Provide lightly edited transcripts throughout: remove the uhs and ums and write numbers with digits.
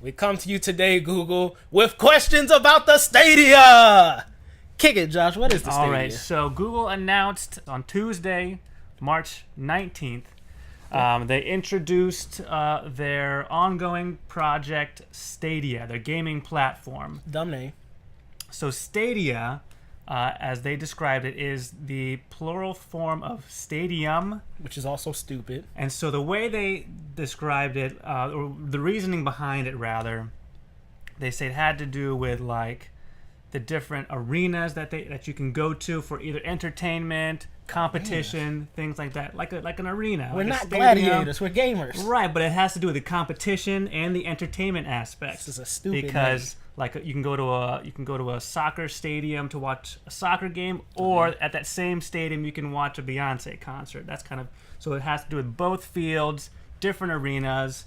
We come to you today, Google, with questions about the Stadia. Kick it, Josh. What is the Stadia? All right, so Google announced on Tuesday, March 19th, they introduced their ongoing project Stadia, their gaming platform. Dumb name. So Stadia, as they described it, is the plural form of stadium. Which is also stupid. And so the way they described it, or the reasoning behind it rather, they say it had to do with like the different arenas that you can go to for either entertainment, competition, things like that, like an arena. We're like not gladiators. We're gamers. Right, but it has to do with the competition and the entertainment aspects. This is a stupid because like you can go to a soccer stadium to watch a soccer game, or at that same stadium you can watch a Beyonce concert. That's kind of, so it has to do with both fields, different arenas.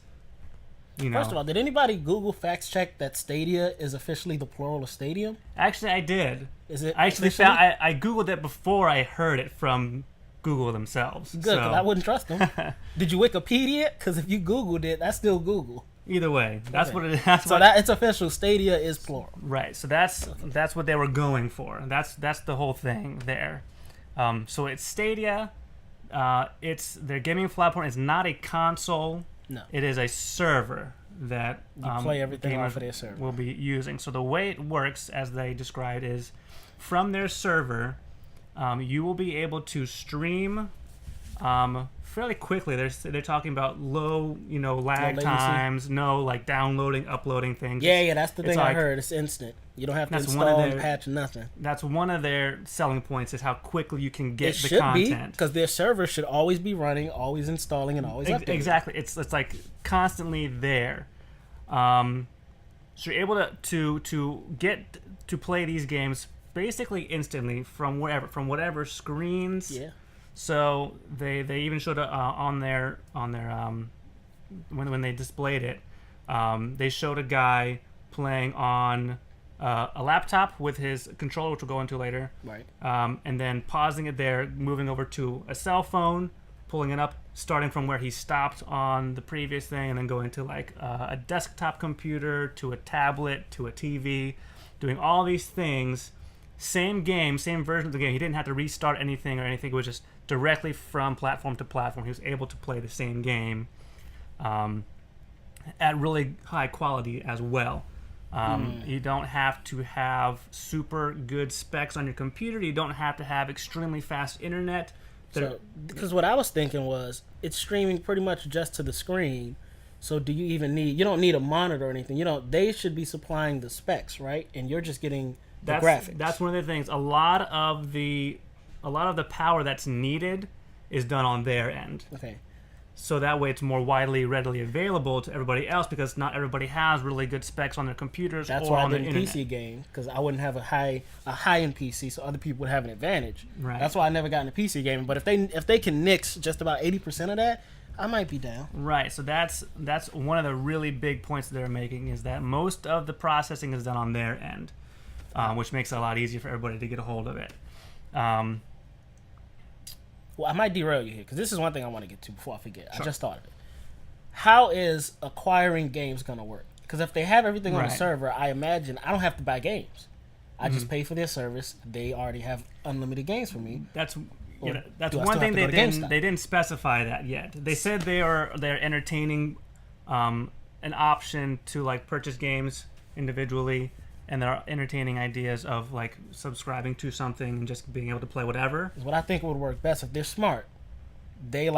You know. First of all, did anybody Google facts check that Stadia is officially the plural of stadium? Actually, I did. Is it? I actually found I googled it before I heard it from Google themselves. Good, because I wouldn't trust them. Did you Wikipedia it? Because if you Googled it, that's still Google. Either way, that's Okay. what it is. It's official. Stadia is plural. Right. So that's what they were going for. That's the whole thing there. So it's Stadia. It's their gaming platform. It's not a console. No. It is a server that You play everything gamers off of their server. will be using. So the way it works, as they described, is from their server, you will be able to stream fairly quickly. They're talking about low, lag latency. times, no like downloading, uploading things. Yeah, that's the It's thing I like- heard. It's instant. You don't have to That's one of install and their- patch nothing. That's one of their selling points, is how quickly you can get It the should be, content. because their server should always be running, always installing, and always updating. Exactly. It's like constantly there. So you're able to get to play these games basically instantly from whatever screens. Yeah. So they even showed on their when they displayed it, they showed a guy playing on a laptop with his controller, which we'll go into later. Right. And then pausing it there, moving over to a cell phone, pulling it up, starting from where he stopped on the previous thing, and then going to like a desktop computer, to a tablet, to a TV, doing all these things. Same game, same version of the game. He didn't have to restart anything or anything. It was just directly from platform to platform. He was able to play the same game at really high quality as well. You don't have to have super good specs on your computer. You don't have to have extremely fast internet. So, because what I was thinking was, it's streaming pretty much just to the screen. So do you even need? You don't need a monitor or anything. They should be supplying the specs, right? And you're just getting the graphics. That's one of the things. A lot of the power that's needed is done on their end. Okay. So that way it's more readily available to everybody else, because not everybody has really good specs on their computers That's or why I on their did internet. PC game, because I wouldn't have a high-end PC, so other people would have an advantage. Right. That's why I never got into PC gaming. But if they can nix just about 80% of that, I might be down. Right. So that's one of the really big points that they're making, is that most of the processing is done on their end, which makes it a lot easier for everybody to get a hold of it. Well, I might derail you here, because this is one thing I want to get to before I forget. Sure. I just thought of it. How is acquiring games going to work? Because if they have everything on the Right. server, I imagine I don't have to buy games. I just pay for their service. They already have unlimited games for me. That's Or that's do I one still thing have to they go to didn't GameStop? they didn't specify that yet. They said they're entertaining an option to like purchase games individually, and they're entertaining ideas of like subscribing to something and just being able to play whatever. What I think would work best, if they're smart, they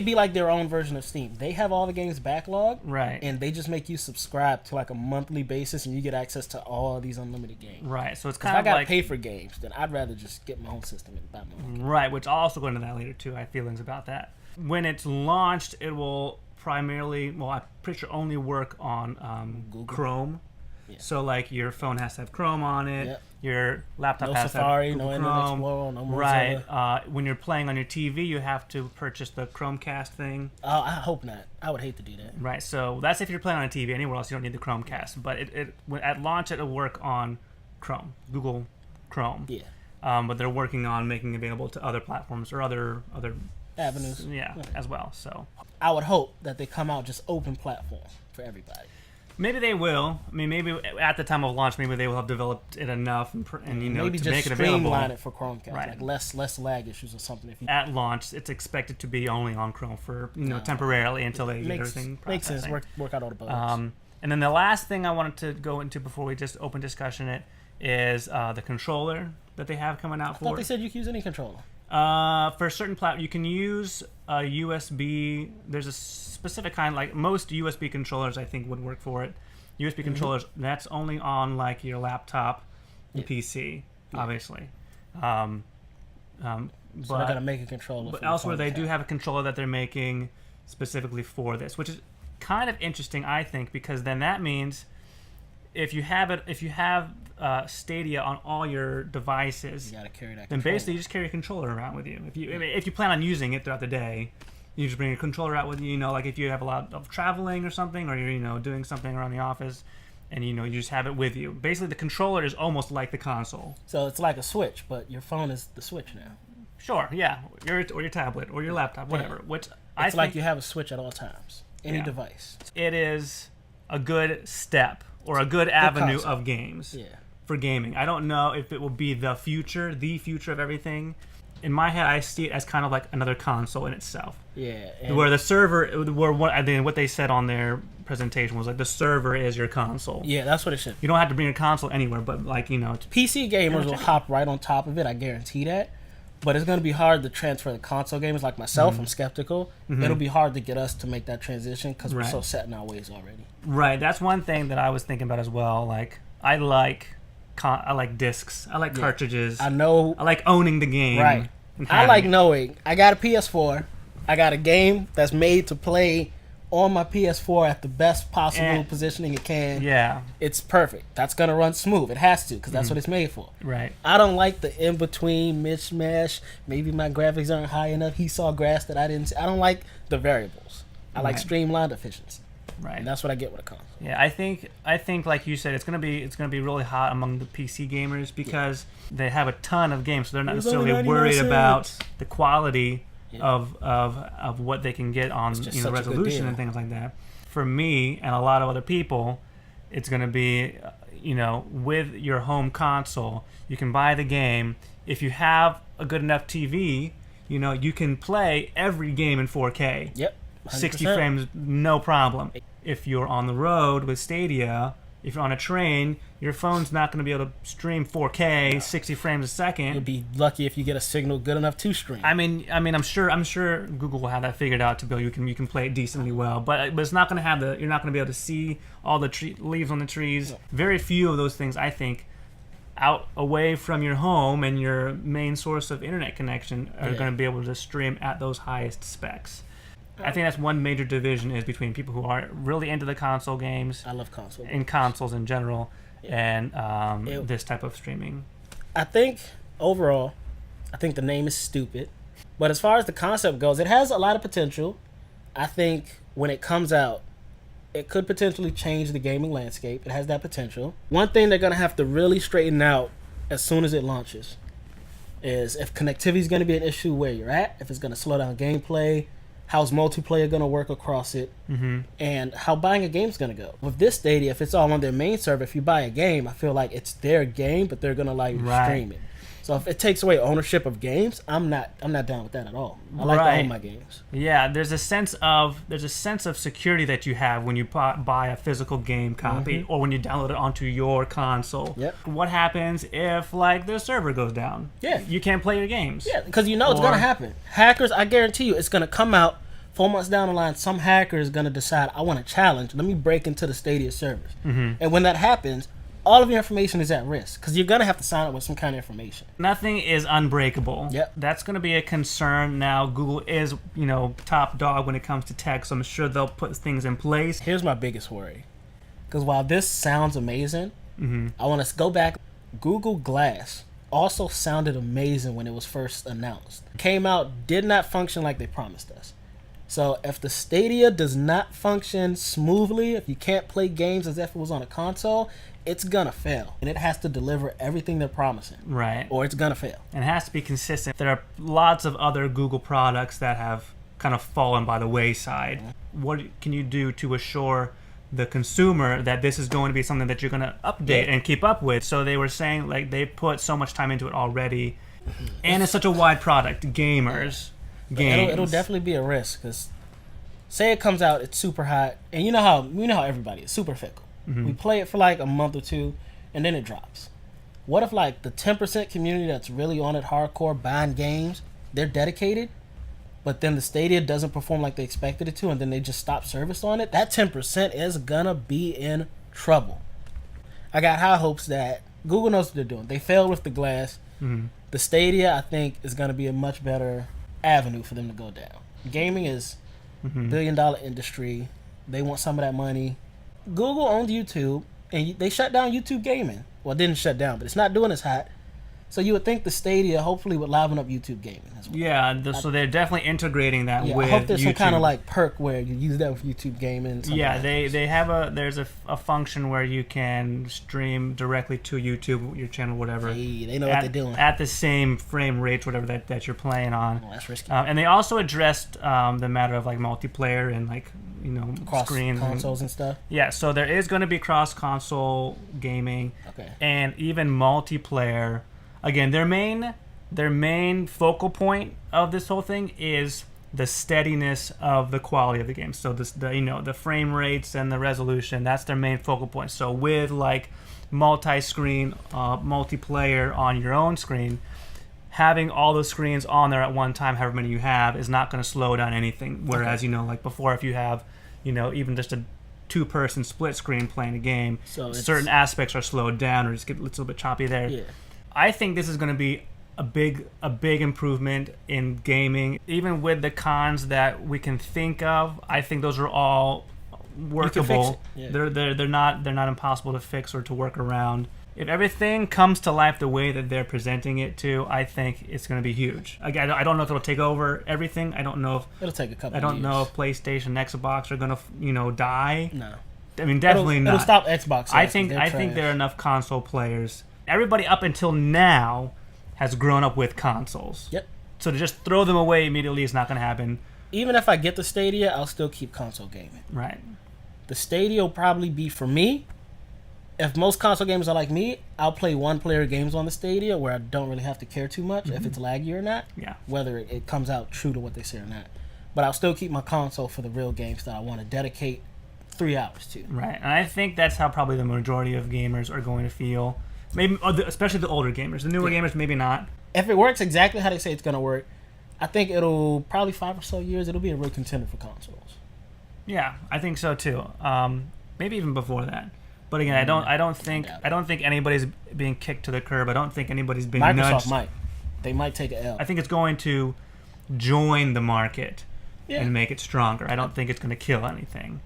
be like their own version of Steam. They have all the games backlogged, Right. and they just make you subscribe to like a monthly basis, and you get access to all these unlimited games. Right. So it's If kind I of gotta like pay for games, then I'd rather just get my own system and buy my own. right, which I'll also go into that later too. I have feelings about that. When it's launched, it will primarily, well, I'm pretty sure only work on Google. Chrome. Yeah. So like your phone has to have Chrome on it. Yep. Your laptop No has Safari, to have no Google Internet Chrome. Explorer, no Mozilla. Right. When you're playing on your TV, you have to purchase the Chromecast thing. Oh, I hope not. I would hate to do that. Right. So that's if you're playing on a TV. Anywhere else, you don't need the Chromecast. But at launch, it'll work on Chrome, Google Chrome. Yeah. But they're working on making it available to other platforms or other avenues. Yeah, as well. So I would hope that they come out just open platform for everybody. maybe they will. I mean, maybe at the time of launch, maybe they will have developed it enough and Maybe to just make it available. streamline it for Chromecast, Right. like less lag issues or something. If you At launch, it's expected to be only on Chrome for temporarily until they get everything makes processing. sense. Work out all the bugs. And then the last thing I wanted to go into before we just open discussion it is the controller that they have coming out I thought they said you can use any controller. for a certain platform. You can use a USB. There's a specific kind, like most USB controllers, I think would work for it. USB controllers, that's only on like your laptop and PC, obviously. So they're But gonna make a controller. But for elsewhere, the they do have a controller that they're making specifically for this, which is kind of interesting, I think, because then that means if you have Stadia on all your devices, You gotta carry that. then controller. basically you just carry a controller around with you. If you plan on using it throughout the day, you just bring a controller out with you. You know, like if you have a lot of traveling or something, or you're doing something around the office, and you just have it with you. Basically, the controller is almost like the console. So it's like a Switch, but your phone is the Switch now. Sure, yeah, or your tablet or your laptop, whatever. Which It's like you have a Switch at all times, any Yeah. device. it is a good step or a good avenue concept. of games Yeah. for gaming. I don't know if it will be the future of everything. In my head, I see it as kind of like another console in itself, Yeah. And where the server, what they said on their presentation was like the server is your console. yeah, that's what it should. You don't have to bring a console anywhere, but like it's PC gamers will hop right on top of it. I guarantee that. But it's going to be hard to transfer the console gamers like myself. I'm skeptical. It'll be hard to get us to make that transition because we're Right. so set in our ways already. right. That's one thing that I was thinking about as well. Like I like discs. I like cartridges. I know. I like owning the game. Right. and I having like it. knowing I got a PS4. I got a game that's made to play on my PS4 at the best possible And- positioning it can. Yeah. It's perfect. That's going to run smooth. It has to because that's what it's made for. Right. I don't like the in-between mishmash. Maybe my graphics aren't high enough. He saw grass that I didn't see. I don't like the variables. I like Right. streamlined efficiency. Right. And that's what I get with a console. Yeah, I think like you said, it's gonna be really hot among the PC gamers because they have a ton of games, so they're not There's necessarily only 99 worried about cents. the quality Yeah. of what they can get on just such a good resolution deal. and things like that. For me and a lot of other people, it's gonna be with your home console, you can buy the game. If you have a good enough TV, you can play every game in 4K. Yep. 60 100%. frames, no problem. If you're on the road with Stadia, if you're on a train, your phone's not going to be able to stream 4K, 60 frames a second. You'll be lucky if you get a signal good enough to stream. I mean, I'm sure Google will have that figured out to be you can play it decently well, but it's not going to have you're not going to be able to see all the leaves on the trees. No. Very few of those things, I think, out away from your home and your main source of internet connection are Yeah. going to be able to stream at those highest specs. I think that's one major division is between people who are really into the console games I love console. and consoles in general, and It- this type of streaming. I think overall, I think the name is stupid. But as far as the concept goes, it has a lot of potential. I think when it comes out, it could potentially change the gaming landscape. It has that potential. One thing they're going to have to really straighten out as soon as it launches is if connectivity is going to be an issue where you're at, if it's going to slow down gameplay, how's multiplayer going to work across it, and how buying a game is going to go. With this Stadia, if it's all on their main server, if you buy a game, I feel like it's their game, but they're going to allow you to Right. stream it. So if it takes away ownership of games, I'm not down with that at all. I like to Right. own my games. Yeah, there's a sense of security that you have when you buy a physical game copy or when you download it onto your console. Yep. What happens if like the server goes down? Yeah. You can't play your games. Yeah, because you know it's Or- going to happen. Hackers, I guarantee you, it's going to come out 4 months down the line. Some hacker is going to decide, I want a challenge. Let me break into the Stadia servers. And when that happens, all of your information is at risk because you're going to have to sign up with some kind of information. Nothing is unbreakable. Yep. That's going to be a concern now. Google is, top dog when it comes to tech, so I'm sure they'll put things in place. Here's my biggest worry. Because while this sounds amazing, I want to go back. Google Glass also sounded amazing when it was first announced. Came out, did not function like they promised us. So if the Stadia does not function smoothly, if you can't play games as if it was on a console, it's gonna fail. And it has to deliver everything they're promising. Right. Or it's gonna fail. And it has to be consistent. There are lots of other Google products that have kind of fallen by the wayside. What can you do to assure the consumer that this is going to be something that you're going to update and keep up with? So they were saying like they put so much time into it already, and it's such a wide product. Gamers, games. It'll definitely be a risk because say it comes out, it's super hot, and you know how everybody is super fickle. We play it for like a month or two, and then it drops. What if like the 10% community that's really on it hardcore buying games, they're dedicated, but then the Stadia doesn't perform like they expected it to, and then they just stop service on it? That 10% is gonna be in trouble. I got high hopes that Google knows what they're doing. They failed with the glass. The Stadia, I think, is gonna be a much better avenue for them to go down. Gaming is $1 billion industry. They want some of that money. Google owned YouTube, and they shut down YouTube gaming. Well, it didn't shut down, but it's not doing as hot. So you would think the Stadia hopefully would liven up YouTube gaming as well. Yeah, so they're definitely integrating that with I hope there's YouTube. some kind of like perk where you use that with YouTube gaming. Yeah, they have there's a function where you can stream directly to YouTube, your channel, whatever. Hey, they know what they're doing. At the same frame rates, whatever that you're playing on. Oh, that's risky. And they also addressed the matter of like multiplayer and like cross screens consoles and stuff. Yeah, so there is going to be cross console gaming. Okay. And even multiplayer. Again, their main focal point of this whole thing is the steadiness of the quality of the game. So the frame rates and the resolution, that's their main focal point. So with like multi-screen multiplayer on your own screen, having all those screens on there at one time, however many you have, is not going to slow down anything. Whereas like before, if you have even just a two-person split screen playing a game, so certain aspects are slowed down or just get a little bit choppy there. Yeah. I think this is going to be a big improvement in gaming. Even with the cons that we can think of, I think those are all workable. Yeah. They're not impossible to fix or to work around. If everything comes to life the way that they're presenting it to, I think it's going to be huge. Again, I don't know if it'll take over everything. I don't know if it'll take a couple. I don't know if PlayStation, Xbox are going to die. No. I mean, definitely not. It'll stop Xbox. I think there are enough console players. Everybody up until now has grown up with consoles. Yep. So to just throw them away immediately is not going to happen. Even if I get the Stadia, I'll still keep console gaming. Right. The Stadia will probably be for me. If most console gamers are like me, I'll play one-player games on the Stadia where I don't really have to care too much if it's laggy or not. Yeah. Whether it comes out true to what they say or not. But I'll still keep my console for the real games that I want to dedicate 3 hours to. Right. And I think that's how probably the majority of gamers are going to feel. Maybe, especially the older gamers. The newer gamers, maybe not. If it works exactly how they say it's going to work, I think it'll probably 5 or so years, it'll be a real contender for consoles. Yeah, I think so too. Maybe even before that. But again, I don't think anybody's being kicked to the curb. I don't think anybody's being Microsoft nudged. might. They might take an L. I think it's going to join the market Yeah. and make it stronger. I don't think it's going to kill anything.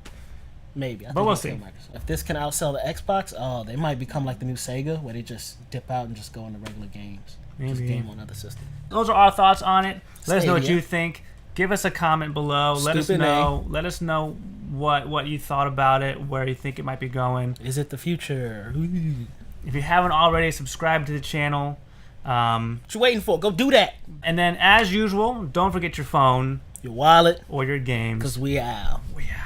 Maybe. But we'll see. If this can outsell the Xbox, they might become like the new Sega, where they just dip out and just go into regular games. Maybe. Just game on other systems. Those are our thoughts on it. Let us know what Stadia. you think. Give us a comment below. Let us know what you thought about it, where you think it might be going. Is it the future? If you haven't already, subscribe to the channel. What you waiting for? Go do that. And then, as usual, don't forget your phone, Your wallet, or your games. because we out. We out.